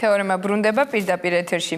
თეორემა ბრუნდება პირდაპირ ეთერში.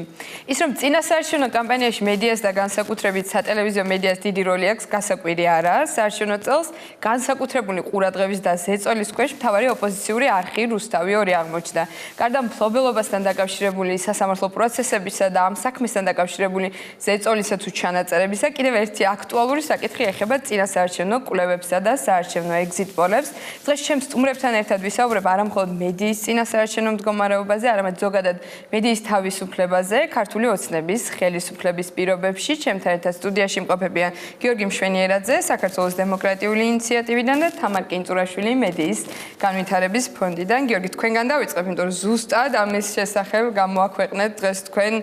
ის რომ წინასაარჩევნო კამპანიაში მედიას და განსაკუთრებით სატელევიზიო მედიას დიდი როლი აქვს, გასაკვირი არაა. საარჩევნო წელს განსაკუთრებული ყურადღების და ზეწოლის ქვეშ მთავარი ოპოზიციური არხი რუსთავი 2 აღმოჩნდა. გარდა მფლობელობასთან დაკავშირებული სასამართლო პროცესებისა და ამ საქმესთან დაკავშირებული ზეწოლისა თუ ჩანაწერებისა, კიდევ ერთი აქტუალური საკითხი ეხება წინასაარჩევნო კვლევებსა და საარჩევნო ეგზიტ პოლებს. დღეს ჩემს სტუმრებთან ერთად ვისაუბრებ არა მხოლოდ მედიის წინასაარჩევნო მდგომარეობაზე, არამედ ზოგადად მედიის თავისუფლებაზე, ქართული ოცნების ხელისუფლების პირობებში. ჩემთან ერთად სტუდიაში იმყოფებიან გიორგი მშვენიერაძე, საქართველოს დემოკრატიული ინიციატივიდან და თამარ კინწურაშვილი მედიის განვითარების ფონდიდან. გიორგი, თქვენგან დავიწყებ, იმიტომ რომ ზუსტად ამის შესახებ გამოაქვეყნეთ დღეს თქვენ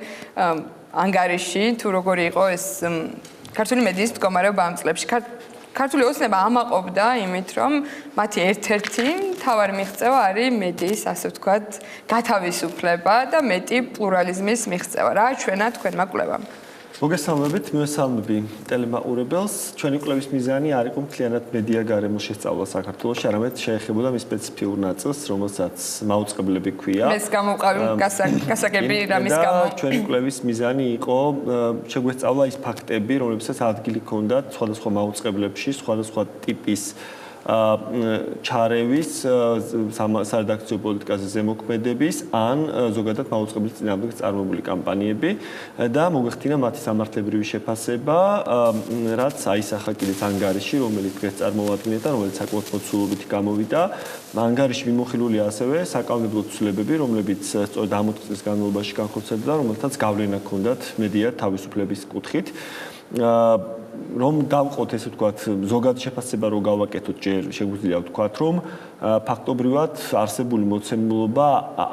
ანგარიში, თუ როგორი იყო ეს ქართული მედიის მდგომარეობა ამ წლებში. ქართული ოცნება ამაყობდა იმით, რომ მათი ერთ-ერთი მთავარი მიღწევა არის მედიის, ასე ვთქვათ, გათავისუფლება და მეტი პლურალიზმის მიღწევა. რა ჩვენა თქვენმა კვლევამ? მოგესალმებით, მივესალმები ტელემაყურებელს. ჩვენი კვლევის მიზანი არ იყო მთლიანად მედია გარემოს შესწავლა საქართველოში, არამედ შეეხებოდა მის სპეციფიურ ნაწილს, რომელსაც მაუწყებლები ქვია. მეც გამოვყავი გასაგები რამის გამო. ჩვენი კვლევის მიზანი იყო შეგვესწავლა ის ფაქტები, რომლებსაც ადგილი ჰქონდათ სხვადასხვა მაუწყებლებში, სხვადასხვა ტიპის ჩარევის, სარედაქციო პოლიტიკაზე ზემოქმედების, ან ზოგადად მაუწყებლის წინააღმდეგ წარმოებული კამპანიები და მოგვეხდინა მათი სამართლებრივი შეფასება, რაც აისახა კიდეც ანგარიში, რომელიც დღეს წარმოვადგინეთ და რომელიც საკმაოდ მოცულობითი გამოვიდა. ანგარიში მიმოხილულია ასევე საკანონმდებლო ცვლილებები, რომლებიც სწორედ ამ წლის განმავლობაში განხორციელდა, რომელთაც გავლენა ჰქონდათ მედია თავისუფლების კუთხით. რომ დავყოთ ესე ვთქვათ ზოგადად შეფასება რო გავაკეთოთ ჯერ შეგვიძლია ვთქვათ რომ ფაქტობრივად არსებული მოცემულობა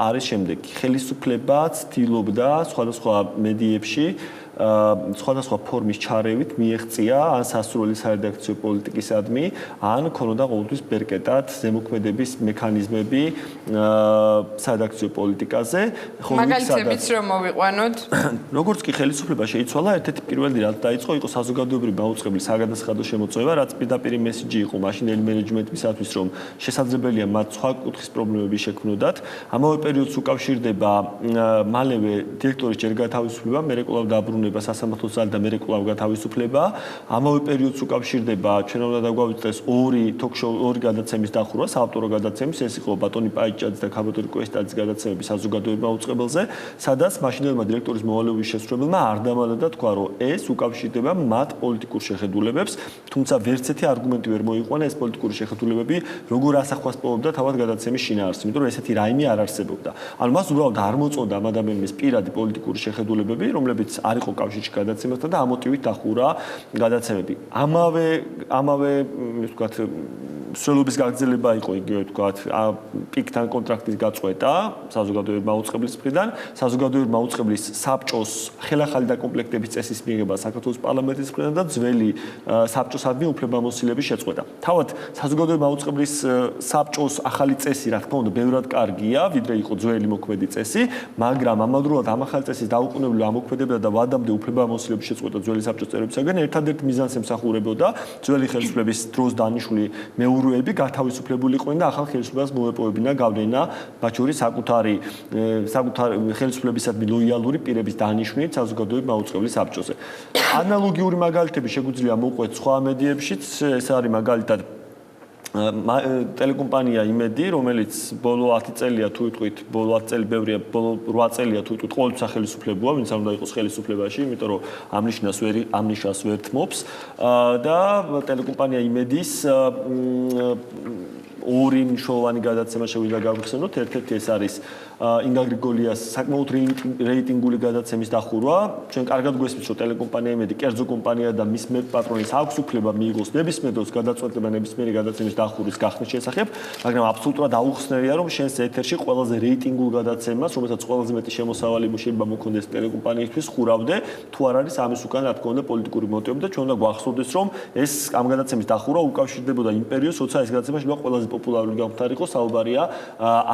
არის შემდეგი ხელისუფლება ცდილობდა სხვადასხვა მედიებში სხვადასხვა ფორმის ჩარევით მიეღწია ან სასურველი სარედაქციო პოლიტიკისადმი ან ქონოდა ყოველთვის ბერკეტად ზემოქმედების მექანიზმები სარედაქციო პოლიტიკაზე მაგალითებიც რომ მოვიყვანოთ როგორც კი ხელისუფლება შეიცვალა ერთ-ერთი პირველი რაც დაიწყო იყო საზოგადოებრივი მაუწყებლის საგადასახადო შემოწმება რაც პირდაპირ მესიჯი იყო მაშინდელი მენეჯმენტისათვის რომ შესაძლებელია მათ სხვა კუთხის პრობლემები შექმნოდათ ამავე პერიოდს უკავშირდება მალევე დირექტორის ჯერ გათავისუფლება მერე კვლავ დაბრუნება სასამართლო ზალი და მერე კვლავ გათავისუფლება ამავე პერიოდს უკავშირდება ჩვენ უნდა დაგვავიწყდეს ორი გადაცემის დახურვა საავტორო გადაცემის ეს იყო ბატონი პაიჭაძის და ქაბატონი კოესტაძის გადაცემები საზოგადოებრივ მაუწყებელზე სადაც მაშინდელმა დირექტორის მოვალეობის შესრულებელმა არ დამალდა თქვა რომ ეს უკავშირდება მათ პოლიტიკურ შეხედულებებს თუმცა ვერც ერთი არგუმენტი ვერ მოიყვანა ეს პოლიტიკური შეხედულებები როგორ ასახვას პოვებდა თავად გადაცემის შინაარსს იმიტომ რომ ესეთი რაიმე არ არსებობდა ანუ მას უბრალოდ არ მოწონდა ამ ადამიანის პირადი პოლიტიკური შეხედულებები რომლებიც არ იყო კავშირში გადაცემასთან და ამ მოტივით დახურა გადაცემები ამავე ვთქვათ სრულობის გაგრძელება იყო იგივე ვთქვათ პიკთან კონტრაქტის გაწყვეტა საზოგადოებრივ მაუწყებლის მხრიდან საზოგადოებრივ მაუწყებლის საბჭოს ხელახალი დაკომპლექტების წესის მიღება საქართველოს პარლამენტის მხრიდან და ძველი საბჭოსადმი უფლებამოსილების შეწყვეტა თავად საზოგადოებრივ მაუწყებლის საბჭოს ახალი წესი რა თქმა უნდა ბევრად კარგია ვიდრე იყო ძველი მოქმედი წესი მაგრამ ამავდროულად ამ ახალი წესის დაუყოვნებლივ ამოქმედებდა და ვადამდე უფლებამოსილების შეწყვეტა ძველი საბჭოს წევრებისაგან ერთადერთ მიზანს ემსახურებოდა ძველი ხელისუფლების დროს დანიშნული მეურვეები გათავისუფლებული იყვნენ და ახალ ხელისუფლებას მოეპოვებინა გავლენა მათ შორის საკუთარი ხელისუფლებისადმი ლოიალური პირების დანიშვნით საზოგადოებრივ მაუწყებლის საბჭოზე. ანალოგიური მაგალითები შეგვიძლია მოვყვეთ სხვა მედიებშიც, ეს არის მაგალითად ტელეკომპანია იმედი, რომელიც ბოლო 10 წელია თუ ვიტყვით, ბოლო 10 წელი ბევრია, ბოლო 8 წელია თუ ვიტყვით, ყოველთვის სახელისუფლებაა, ვინც არ უნდა იყოს ხელისუფლებაში, იმიტომ რომ ამ ნიშნას ვერ თმობს და ტელეკომპანია იმედის ორი მნიშვნელოვანი გადაცემა შეგვიძლია გავიხსენოთ. ერთ-ერთი ეს არის ინგა გრიგოლიას საკმაოდ რეიტინგული გადაცემის დახურვა. ჩვენ კარგად გვესმის, რომ ტელეკომპანია იმედი კერძო კომპანია და მის პატრონის აქვს უფლება მიიღოს ნებისმიერ დროს გადაწყვეტილება ნებისმიერი გადაცემის დახურვის გახსნის შესახებ, მაგრამ აბსოლუტურად აუხსნელია, რომ შენს ეთერში ყველაზე რეიტინგულ გადაცემას, რომელსაც ყველაზე მეტი შემოსავალი შეიძლება მოქონდეს ტელეკომპანიისთვის, ხურავდე, თუ არ არის ამის უკან რა თქმა უნდა პოლიტიკური მოტივები და ჩვენ უნდა გვახსოვდეს, რომ ეს ამ გადაცემის დახურვა უკავშირდებოდა იმ პერიოდს, როცა ეს გადაცემა შეიძლება ყველაზე პოპულარული გამხდარი იყო საუბარია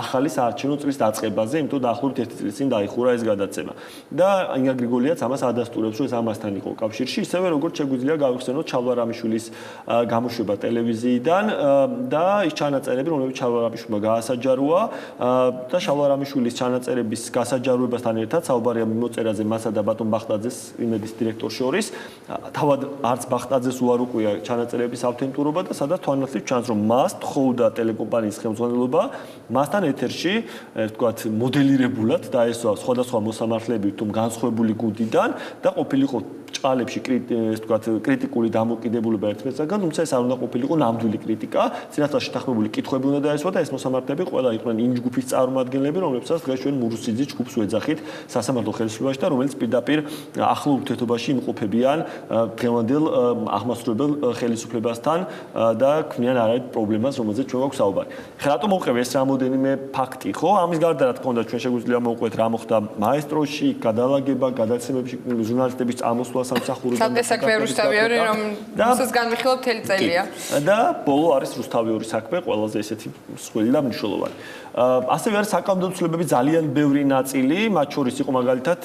ახალი საარჩევნო წლის დაწყებაზე, იმიტომ დაახლოებით 1 წლის წინ დაიხურა ეს გადაცემა. და ინგა გრიგოლიაც ამას ადასტურებს, რომ ეს ამასთან იყო კავშირში, ისევე როგორც შეგვიძლია გავიხსენოთ ჩალვა რამიშვილის გამოშვება ტელევიზიიდან და ის ჩანაწერები, რომლებიც ჩალვა რამიშვილმა გაასაჯაროა და ჩალვა რამიშვილის ჩანაწერების გასაჯაროებასთან ერთად საუბარია მიმოწერაზე მასა და ბატონ ბახტაძეს იმედის დირექტორს შორის. თავად არც ბახტაძეს უარ უყვია ჩანაწერების ავთენტურობა და სადაც თვალნათლივ ჩანს, რომ მას თხოვდა ტელეკომპანიის ხელმძღვანელობა მასთან ეთერში, ვთქვათ, მოდელირებულად დაესვა სხვადასხვა მოსამართლეები თუ განსხვავებული გუნდიდან და ყოფილიყო ჭყალებში კრიტიკული დამოკიდებულება ერთმანეთსაგან, თუმცა ეს არ უნდა ყოფილიყო ნამდვილი კრიტიკა, წინასწარ შეთანხმებული კითხვები უნდა დაესვა და ეს მოსამართლეები ყველა იყვნენ იმ ჯგუფის წარმომადგენლები, რომლებსაც დღეს ჩვენ მურუსიძის ჯგუფს ვეძახით სასამართლო ხელისუფლებაში და რომელიც პირდაპირ ახლო ურთიერთობაში იმყოფებიან დღევანდელ აღმასრულებელ ხელისუფლებასთან და ქმნიან არაერთ პრობლემას, რომელზეც ჩვენ გვაქვს საუბარი. რატომ მოვყევი ეს რამოდენიმე ფაქტი, ხო? ამის გარდა რა თქმა უნდა ჩვენ შეგვიძლია მოვყვეთ რა მოხდა მაესტროში, გადალაგება, გადაცემებში, ჟურნალისტების წამოსვლა სამსახურიდან. ცალკე საქმე რუსთავიორი, რომ რუსს განვიხილავ მთელი წელია. და ბოლო არის რუსთავიორის საქმე, ყველაზე ესეთი მსხვილი და მნიშვნელოვანი. ასევე არის საკანონმდებლო ცვლილებების ძალიან ბევრი ნაწილი, მათ შორის იყო მაგალითად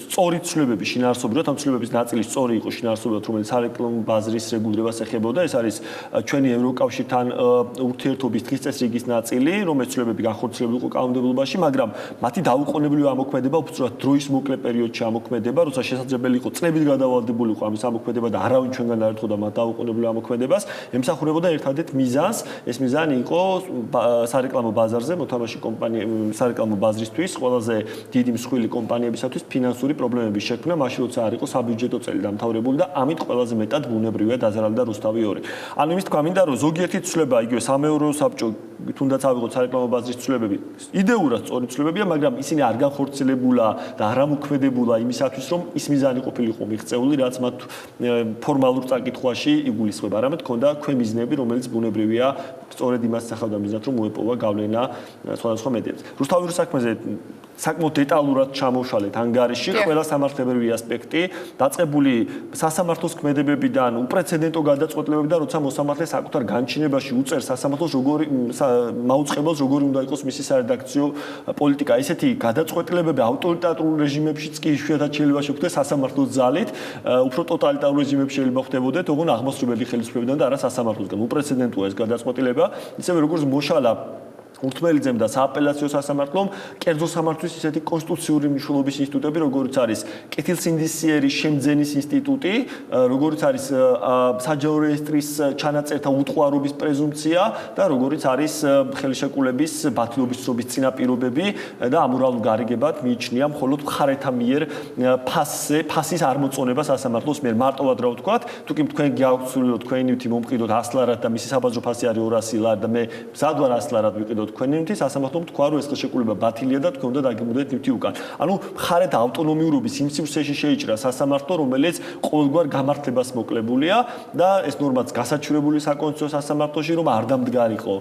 სწორი ცვლილებები შინაარსობრივად, ამ ცვლილებების ნაწილი სწორი იყო შინაარსობრივად, რომელიც სარეკლამო ბაზრის რეგულირებას ეხებოდა, ეს არის ჩვენი ევროკავშირთან ურთიერთობის დღის წესრიგის ნაწილი, რომელიც ცვლილებები განხორციელებული იყო კანონმდებლობაში, მაგრამ მათი დაუყოვნებლივ ამოქმედება უბრალოდ დროის მოკლე პერიოდში ამოქმედება, როცა შესაძლებელი იყო წლებით გადავალდებული იყო ამის ამოქმედება და არავინ ჩვენგან არ ეთხოვდა მათ დაუყოვნებლივ ამოქმედებას, ემსახურებოდა ერთადერთ მიზანს, ეს მიზანი იყო სარეკლამო ბაზარზე მოთამაშე კომპანია სარეკლამო ბაზრისთვის, ყველაზე დიდი მსხვილი კომპანიებისათვის ფინანსური პრობლემების შექმნა, მაშინ როცა არ იყო საბიუჯეტო წელი დამთავრებული და ამით ყველაზე მეტად ბუნებრივია დაზარალდა რუსთავიორი. ანუ იმის თქვა მინდა, რომ ზოგიერთი ცვლილება, იგივე სამეურვეო საბჭო, თუნდაც ავიღოთ სარეკლამო ბაზრის ცვლილებები, იდეურად სწორი ცვლილებია, მაგრამ ისინი არ განხორციელებულა და არ ამოქმედებულა იმისათვის, რომ ის მიზანი ყოფილიყო მიღწეული, რაც მათ ფორმალურ წაკითხვაში იგულისხმება. არამედ ქონდა ქვემიზნები, რომელიც ბუნებრივია სწორედ იმას სახავდა მიზნად, რომ მოეპოვა გავლენა სხვადასხვა მედიაზე. რუსთავიორის საქმეზე საკმაოდ დეტალურად ჩამოვშალეთ ანგარიში, ყველა სამართლებრივი ასპექტი, დაწყებული სასამართლოს ქმედებებიდან უპრეცედენტო გადაწყვეტილებები და როცა მოსამართლე საკუთარ განჩინებაში უწერს სასამართლოს როგორი მაუწყებელს როგორი უნდა იყოს მისი სარედაქციო პოლიტიკა. ესეთი გადაწყვეტილებები ავტორიტარულ რეჟიმებშიც კი იშვიათად შეიძლება შეხვდეს სასამართლოს ძალით, უფრო ტოტალიტარულ რეჟიმებში შეიძლება ხვდებოდეთ, ოღონდ აღმასრულებელი ხელისუფლებიდან და არა სასამართლოსგან. უპრეცედენტოა ეს გადაწყვეტილება, ისევე როგორც მოშალა ურთმელიძემ და სააპელაციო სასამართლომ კერძო სამართლის ისეთი კონსტიტუციური მნიშვნელობის ინსტიტუტები, როგორიც არის კეთილსინდისიერი შემძენის ინსტიტუტი, როგორიც არის საჯარო რეესტრის ჩანაწერთა უტყუარობის პრეზუმპცია და როგორიც არის ხელშეკრულების ბათილობის ცნობის წინაპირობები და ამორალურ გარიგებად მიიჩნია მხოლოდ მხარეთა მიერ ფასისარმოწონება სასამართლოს მიერ. მარტივად რა ვთქვათ, თუ კი თქვენ გაგვცურიოთ თქვენი ნივთი მომყიდოთ 100 ლარად და მისი საბაზრო ფასი არის 200 ლარი და მე მზად ვარ 100 ლარად ვიყიდოთ თქვენი ნივთი, სასამართლომ თქვა, რომ ეს ხელშეკრულება ბათილია და თქვენ უნდა დაგიმოდეთ ნივთი უკან. ანუ მხარეთა ავტონომიურობის იმ სივრცეში შეიჭრა სასამართლო, რომელიც ყოველგვარ გამართლებას მოკლებულია და ეს ნორმაც გასაჩივრებული საკონსტიტუციო სასამართლოში, რომ არ დამდგარიყო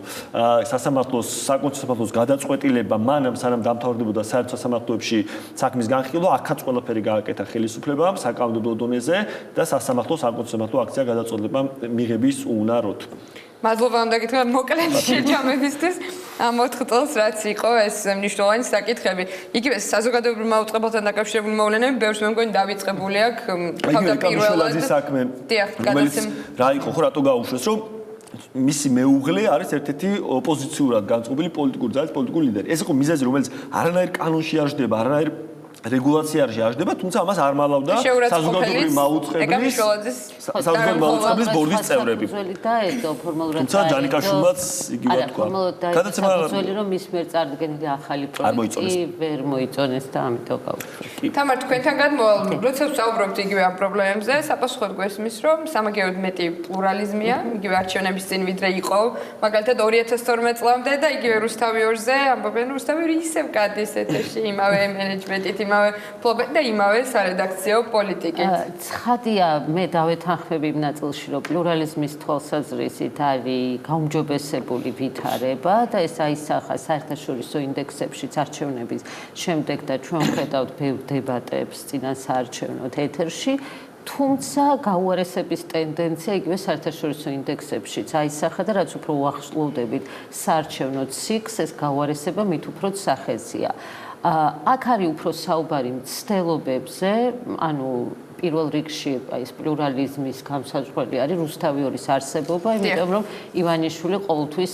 საკონსტიტუციო გადაწყვეტილება მანამ სანამ დამთავრდებოდა საერთო სასამართლოებში საქმის განხილვა, აქაც ყველაფერი გააკეთა ხელისუფლებამ საკანონმდებლო დონეზე და სასამართლო საკონსტიტუციო აქცია გადაწყვეტილება მიღების უნაროდ. მადლობა ამ დაგითხრა მოკლედ შეჯამებისთვის ამ 4 წელს რაც იყო ეს მნიშვნელოვანი საკითხები. იგივე საზოგადოებრივ მაუწყებელთან დაკავშირებული მოვლენები ბევრს მე მგონი დავიწყებული აქვს თავდაპირველად საქმე. რომელიც რა იყო ხო რატო გაუშვეს რომ მისი მეუღლე არის ერთ-ერთი ოპოზიციურად განწყობილი პოლიტიკური ძალის პოლიტიკური ლიდერი. ეს იყო მიზეზი, რომელიც არანაირ კანონში არ ჯდება, არანაირ რეგულაციაში არ ჯდება, თუმცა ამას არ მალავდა საზოგადოებრივი მაუწყებლის ბორდის წევრები. თუმცა ჯანიკაშვილმაც იგივე თქვა. გადაცემა რომ მის მიერ წარდგენილი ახალი პროექტი ვერ მოიწონეს და ამიტომ გავუშვეს. თამარ თქვენთან გადმოვალ, როცა ვსაუბრობთ იგივე ამ პრობლემებზე, საპასუხოდ გვესმის, რომ სამაგიეროდ მეტი პლურალიზმია, იგივე არჩევნების წინ ვიდრე იყო, მაგალითად 2012 წლამდე და იგივე რუსთავიორზე ამბობენ, რომ რუსთავიორი ისევ გადის ეთერში იმავე მენეჯმენტით, იმავე ფლობებით და იმავე სარედაქციო პოლიტიკით. ცხადია, მე დავეთანხმები იმ ნაწილში, რომ პლურალიზმის თვალსაზრისით არის გაუმჯობესებული ვითარება და ეს აისახა საერთაშორისო ინდექსებშიც არჩევნების შემდეგ და ჩვენ ხედავთ ბევრ დებატებს წინასაარჩევნო ეთერში თუმცა გაუარესების ტენდენცია იგივე საერთაშორისო ინდექსებშიც აისახა და რაც უფრო უახლოვდებით საარჩევნო ციკლს, ეს გაუარესება მით უფრო სახეზია. აქ არის უფრო საუბარი მცდელობებზე, ანუ პირველ რიგში ეს პლურალიზმის გამსაჯვრელი არის რუსთავიორის არსებობა, იმიტომ რომ ივანიშვილი ყოველთვის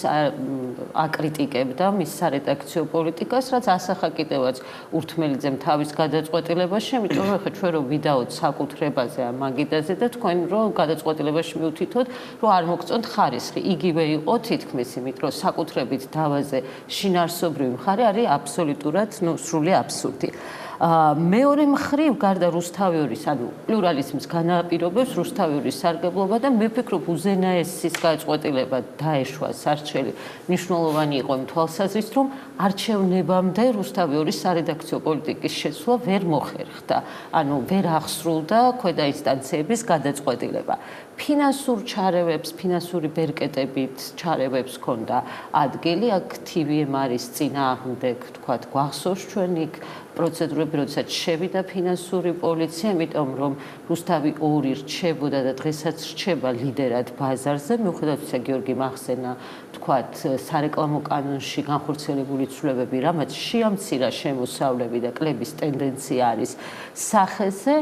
აკრიტიკებდა მის სარედაქციო პოლიტიკას, რაც ასახა კიდევაც ურთმელიძემ თავის გადაწყვეტილებაში, იმიტომ რომ ხა ჩვენ რომ ვიდაოთ საკუთრებაზე ამ მაგიდაზე და თქვენ რომ გადაწყვეტილებაში მივთითოთ, რომ არ მოგწონთ ხარისხი. იგივე იყო თითქმის, იმიტომ რომ საკუთრებით დავაზე შინაარსობრივი მხარე არის აბსოლუტურად, სრული აბსურდი. მეორე მხრივ გარდა რუსთავიორის, ანუ პლურალიზმის განაპირობებს რუსთავიორის სარგებლობა და მე ვფიქრობ უზენაესის გადაწყვეტილება დაეშვა სარჩელი მნიშვნელოვანი იყო იმ თვალსაზრისით, რომ არჩევნებამდე რუსთავიორის სარედაქციო პოლიტიკის შეცვლა ვერ მოხერხდა, ანუ ვერ აღსრულდა ქვედა ინსტანციების გადაწყვეტილება. ფინანსურ ჩარევებს, ფინანსური ბერკეტებით ჩარევებს ჰქონდა ადგილი, აქ TVM არის წინააღმდეგ, თქვათ, გვახსოვს ჩვენ იქ პროცედურები, როდესაც შევიდა ფინანსური პოლიცია, იმიტომ რომ რუსთავი 2 რჩებოდა და დღესაც რჩება ლიდერად ბაზარზე, მიუხედავად ისა გიორგი მახსენა, თქვათ, სარეკლამო კანონში განხორციელებული ცვლილებები, რამაც შეამცირა შემოსავლები და კლების ტენდენცია არის სახეზე.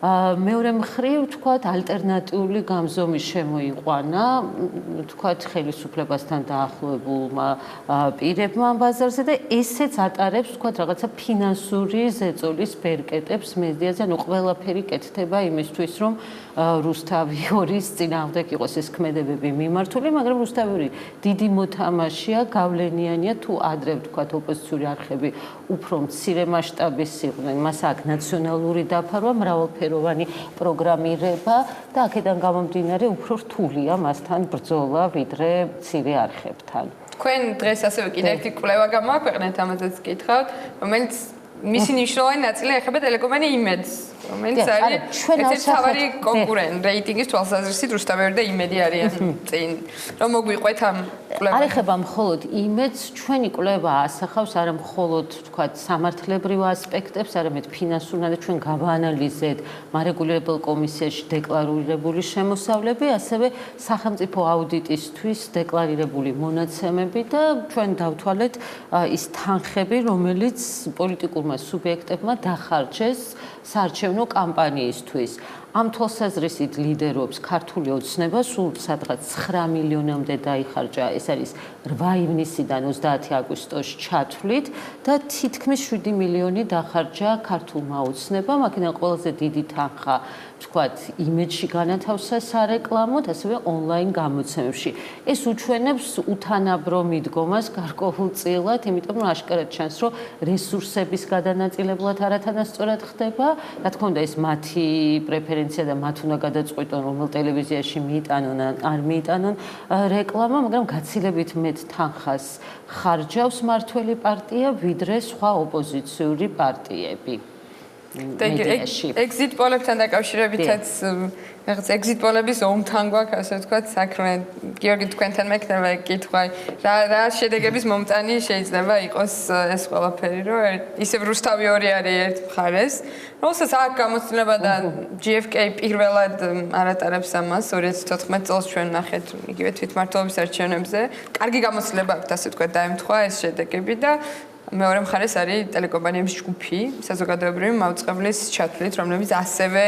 მეორე მხრივ, თქვათ, ალტერნატიული გამზომი შემოიყვანა, თქვათ, ხელისუფლებასთან დაახლოებულმა პირებმა ამ ბაზარზე და ესეც ატარებს, თქვათ, რაღაცა ფინანსური ზეწოლის ბერკეტებს მედიაზე, ანუ ყველაფერი კეთდება იმისთვის, რომ რუსთავიორის წინააღმდეგ იყოს ეს ქმედებები მიმართული, მაგრამ რუსთავიორი დიდი მოთამაშეა, გავლენიანია, თუ ადრე, თქვათ, ოპოზიციური არხები უფრო მცირე მასშტაბის იყვნენ, მას აქვს ნაციონალური დაფარვა, მრავალფეროვანი პროგრამირება და აქედან გამომდინარე უფრო რთულია მასთან ბრძოლა ვიდრე მცირე არხებთან. თქვენ დღეს ასევე კიდევ ერთი კვლევა გამოაქვეყნეთ, ამაზეც გითხავთ, რომელიც მისი მნიშვნელოვანი ნაწილი ეხება ტელეკომპანია იმედს, რომელიც არის ერთ-ერთი მთავარი კონკურენტი რეიტინგის თვალსაზრისით, რუსთავიორი და იმედი არიან წინ. რომ მოგვიყვეთ ამ კვლევას. არ ეხება მხოლოდ იმედს, ჩვენი კვლევა ასახავს არა მხოლოდ, თქვათ, სამართლებრივ ასპექტებს, არამედ ფინანსურნად და ჩვენ გავაანალიზეთ მარეგულირებელ კომისიაში დეკლარირებული შემოსავლები, ასევე სახელმწიფო აუდიტისთვის დეკლარირებული მონაცემები და ჩვენ დავთვალეთ ის თანხები, რომელიც პოლიტიკურმა სუბიექტებმა დახარჯეს საარჩევნო კამპანიისთვის. ამ თვალსაზრისით ლიდერობს ქართული ოცნება, სულ სადღაც 9 მილიონამდე დაიხარჯა, ეს არის 8 ივნისიდან 30 აგვისტოში ჩათვლით და თითქმის 7 მილიონი დახარჯა ქართულმა ოცნებამ, აქედან ყველაზე დიდი თანხა, თქვათ, იმედში განათავსა სარეკლამოდ, ასევე ონლაინ გამოცემებში. ეს უჩვენებს უთანაბრო მიდგომას გარკვეულწილად, იმიტომ რომ აშკარად ჩანს, რომ რესურსების გადანაწილებლად არათანასწორად ხდება, რა თქმა უნდა, ეს მათი პრეფერენცია და მათ უნდა გადაწყვიტონ, რომელ ტელევიზიაში მიიტანონ ან არ მიიტანონ რეკლამა, მაგრამ გაცილებით მეტ თანხას ხარჯავს მართველი პარტია, ვიდრე სხვა ოპოზიციური პარტიები. exit poll-ებთან დაკავშირებითაც რაღაც exit poll-ების ომთან გვაქვს, ასე ვთქვათ, საქმე. გიორგი, თქვენთან მექნება კითხვა, რა შედეგების მომწანი შეიძლება იყოს ეს ყველაფერი, რომ ისევ რუსთავიორი არის ერთ მხარეს, რომელსაც აქვს გამოცდილება და GFK პირველად არატარებს ამას 2014 წელს ჩვენ ნახეთ იგივე თვითმმართველობის არჩევნებზე. კარგი გამოცდილება აქვს, ასე ვთქვათ, დაემთხვა ეს შედეგები და მეორე მხარეს არის ტელეკომპანიების ჯგუფი, საზოგადოებრივი მაუწყებლის ჩათვლით, რომლებიც ასევე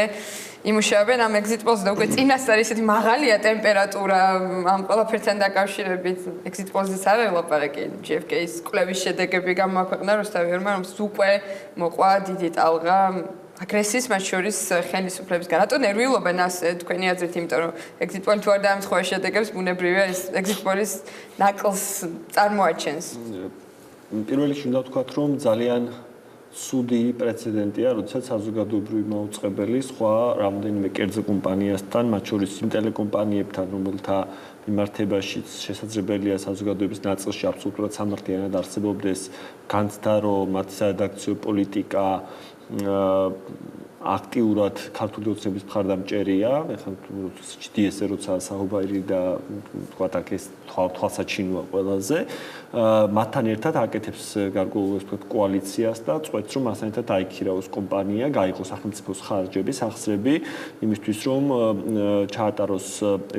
იმუშავებენ ამ exit polls და უკვე წინასწარ ისეთი მაღალია ტემპერატურა ამ ყველაფერთან დაკავშირებით. exit polls-იც არ ელაპარაკი, GFK-ის კვლევის შედეგები გამოაქვეყნა რუსთავიორმა, რომელსაც უკვე მოყვა დიდი ტალღა აგრესიის მათ შორის ხელისუფლებისგან. რატო ნერვიულობენ ასე თქვენი აზრით, იმიტომ რომ exit poll თუ არ დაემთხვა შედეგებს, ბუნებრივია ეს exit polls ნაკლს წარმოაჩენს. პირველ რიგში უნდა ვთქვათ, რომ ძალიან ცუდი პრეცედენტია, როდესაც საზოგადოებრივი მაუწყებელი სხვა რამდენიმე კერძო კომპანიასთან, მათ შორის იმ ტელეკომპანიებთან, რომელთა მიმართებაშიც შესაძლებელია საზოგადოების ნაწილში აბსოლუტურად სამართლიანად არსებობდეს განცდა, რომ მათი სარედაქციო პოლიტიკა აქტიურად ქართული ოცნების მხარდამჭერია. ეხლა ჩდიეს როცა საუბარი და თქვა აქ ეს თვალსაჩინოა ყველაზე. მათთან ერთად აკეთებს გარკვეულ კოალიციას და წვეთს რომ მასთან ერთად აიქირაოს კომპანია, გაიღოს სახელმწიფოს ხარჯები, სახსრები იმისთვის რომ ჩაატაროს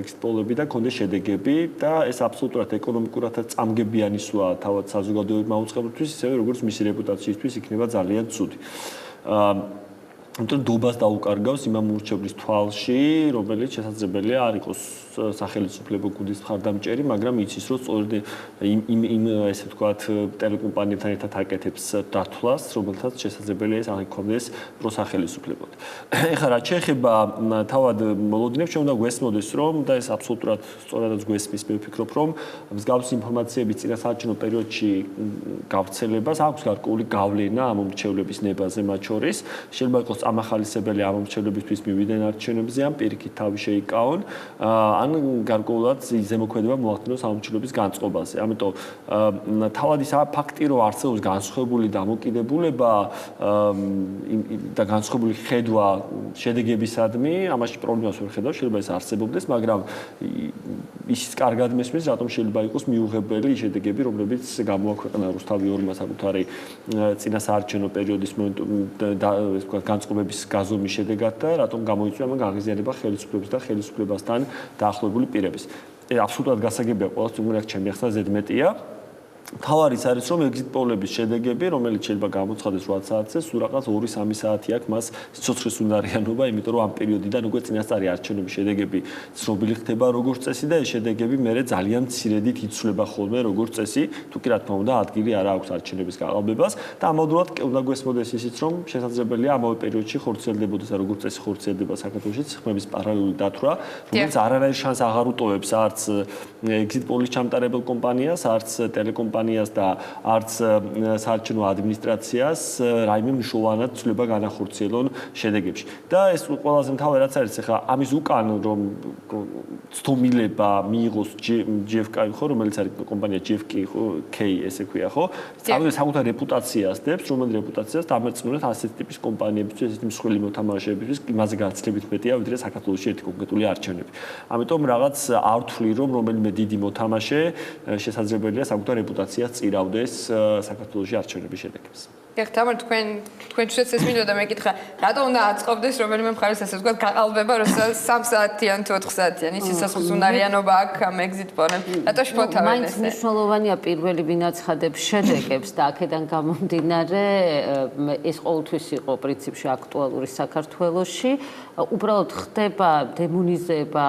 ექსპოლები და კონდეს შედეგები და ეს აბსოლუტურად ეკონომიკურადაც წამგებიანი სვაა თავად საზოგადოებრივ მაუწყებლობისთვის, ისევე როგორც მისი რეპუტაციისთვის იქნება ძალიან ცუდი. დობას დაუკარგავს იმ ამურჩევლის თვალში, რომელიც შესაძლებელია არ იყოს სახელმწიფო გუნდის მხარდამჭერი, მაგრამ იცის რომ სწორედ იმ ესე ვთქვათ ტელეკომპანიებთან ერთად აკეთებს დათვლას, რომელთაც შესაძლებელია ეს აღიქვამდეს პროსახელისუფლებოდ. ეხლა რაც შეეხება თავად მოლოდინებს, ჩვენ უნდა გვესმოდეს რომ და ეს აბსოლუტურად სწორადაც გვესმის, მე ვფიქრობ რომ მსგავსი ინფორმაციების წინასაარჩევნო პერიოდში გავრცელებას აქვს გარკვეული გავლენა ამ მომრჩევლების ნებაზე მათ შორის. შეიძლება იყოს ამახალისებელი ამომრჩევლებისთვის მივიდნენ არჩევნებზე, ან პირიქით თავი შეიკავონ, ან გარკვეულად ზემოქმედება მოახდინოს ამომრჩევლების განწყობაზე. ამიტომ თავად ის ფაქტი, რომ არსებობს განსხვავებული დამოკიდებულება და განსხვავებული ხედვა შედეგებისადმი, ამაში პრობლემას ვერ ხედავ, შეიძლება ეს არსებობდეს, მაგრამ ისიც კარგად მესმის, რატომ შეიძლება იყოს მიუღებელი შედეგები, რომლებიც გამოაქვეყნა რუსთავი ორმა საკუთარი წინასაარჩევნო პერიოდის განწყობების გაზომვის შედეგად და რატომ გამოიწვია ამ გაღიზიანება ხელისუფლების და ხელისუფლებასთან დაახლოებული პირების. აბსოლუტურად გასაგებია ყველას, თუმცა ჩემი ახსნა ზედმეტია. თავარიც არის რომ ეგზიტ პოლების შედეგები, რომელიც შეიძლება გამოცხადდეს 8 საათზე, სულ რაღაც 2-3 საათი აქვს მას სიცოცხლის უნარიანობა, იმიტომ რომ ამ პერიოდიდან უკვე წინასწარი არჩევნების შედეგები ცნობილი ხდება როგორც წესი და ეს შედეგები მერე ძალიან მცირედით იცვლება ხოლმე როგორც წესი, თუ კი რა თქმა უნდა ადგილი არ აქვს არჩევნების გაყალბებას და ამავდროულად უნდა გვესმოდეს ისიც რომ შესაძლებელია ამავე პერიოდში ხორციელდებოდეს და როგორც წესი ხორციელდება საქართველოში ხმების პარალელური დათვრა, რომელიც არანაირ შანსს აღარ უტოვებს არც ეგზიტ პოლის ჩამტარებელ კომპანიას, არც ტელეკომპანიას და არც საარჩევნო ადმინისტრაციას რაიმე მნიშვნელოვნად ცვლილება განახორციელონ შედეგებში. და ეს ყველაზე მთავარი რაც არის, ახლა ამის უკან რომ ცდომილება მიიღოს GFK ხო, რომელიც არის კომპანია GFK ესე ქვია ხო, საკუთარ რეპუტაციას დებს, რომელიც რეპუტაციას დამერწმუნებს ასეთი ტიპის კომპანიებისთვის, ესეთი მსხვილი მოთამაშეებისთვის, იმაზე გაცილებით მეტია, ვიდრე საქართველოში ერთი კონკრეტული არჩევნები. ამიტომ რაღაც არ ვთვლი რომ რომელიმე დიდი მოთამაშე შესაძლებელია საკუთარ რეპუტაციას წირავდეს საქართველოში არჩევნების შედეგებს. თამარ თქვენშიც ეს მინდოდა მეკითხა, რატო უნდა აწყობდეს რომელიმე მხარეს ასე ვთქვათ გაყალბება, როცა 3 საათიან თუ 4 საათიან ის სიცოცხლის უნარიანობა აქვს ამ ეგზიტ პოლებში. რატო შფოთავენ მაინც მნიშვნელოვანია პირველი ვინ აცხადებს შედეგებს და აქედან გამომდინარე ეს ყოველთვის იყო პრინციპში აქტუალური საქართველოში. უბრალოდ ხდება დემონიზება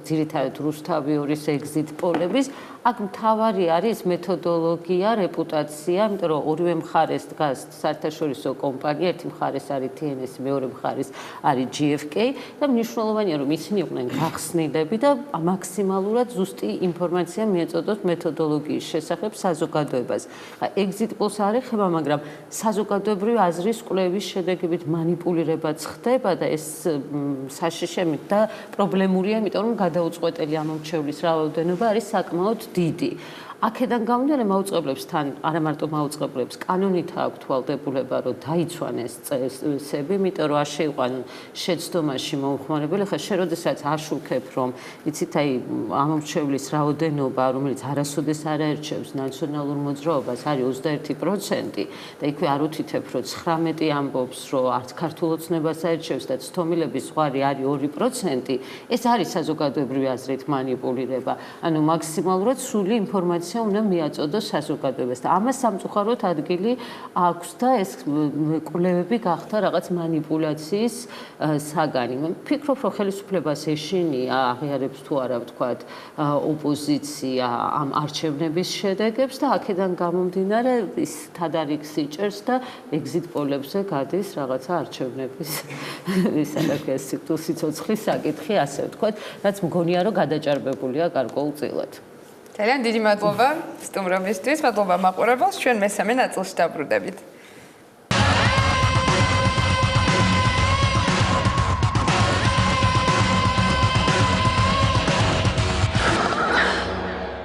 ძირითადად რუსთავი ორის ეგზიტ პოლების. აქ მთავარი არის მეთოდოლოგია, რეპუტაცია, იმიტომ რომ ორივე მხარეს დგას საერთაშორისო კომპანია, ერთი მხარეს არის TNS, მეორე მხარეს არის GFK და მნიშვნელოვანია რომ ისინი იყვნენ გახსნილები და მაქსიმალურად ზუსტი ინფორმაცია მიეწოდოთ მეთოდოლოგიის შესახებ საზოგადოებას. ეგზიტ პოლს არ ეხება, მაგრამ საზოგადოებრივი აზრის კვლევის შედეგებით манипуლირებაც ხდება და ეს საშიშემით და პრობლემურია, იმიტომ რომ გადაუწყვეტელი ამომრჩევლის რაოდენობა არის საკმაოდ დიდი. აქედან გამომდინარე მაუწყებლებსთან, არა მარტო მაუწყებლებს, კანონით აქვთ ვალდებულება, რომ დაიცვან ეს წესები, იმიტომ რომ არ შეიყვანონ შეცდომაში მომხმარებელი. ხა შენ როდესაც აშუქებ, რომ იცით, აი ამომრჩევლის რაოდენობა, რომელიც არასოდეს არ აერჩევს ნაციონალურ მოძრაობას, არის 21% და იქვე არ უთითებ, რომ 19 ამბობს, რომ არც ქართულ ოცნებას აერჩევს და ცდომილების ზღვარი არის 2%, ეს არის საზოგადოებრივი აზრით манипуლირება. ანუ მაქსიმალურად სრული ინფორმაცია უნდა მიაწოდოს საზოგადოებას და ამას სამწუხაროდ ადგილი აქვს და ეს კვლევები გახდა რაღაც манипуляციის საგანი. ვფიქრობ, რომ ხელისუფლებას ეშინია აღიარებს თუ არა ვთქვათ ოპოზიცია ამ არჩევნების შედეგებს და აქედან გამომდინარე ის თადარიგს იჭერს და ეგზიტ პოლებზე გადის რაღაცა არჩევნების სიცოცხლის საკითხი, ასე ვთქვათ, რაც მგონია რომ გადაჭარბებულია გარკვეულწილად. ძალიან დიდი მადლობა სტუმრობისთვის, მადლობა მაყურებელს, ჩვენ მესამე ნაწილში დაბრუნდებით.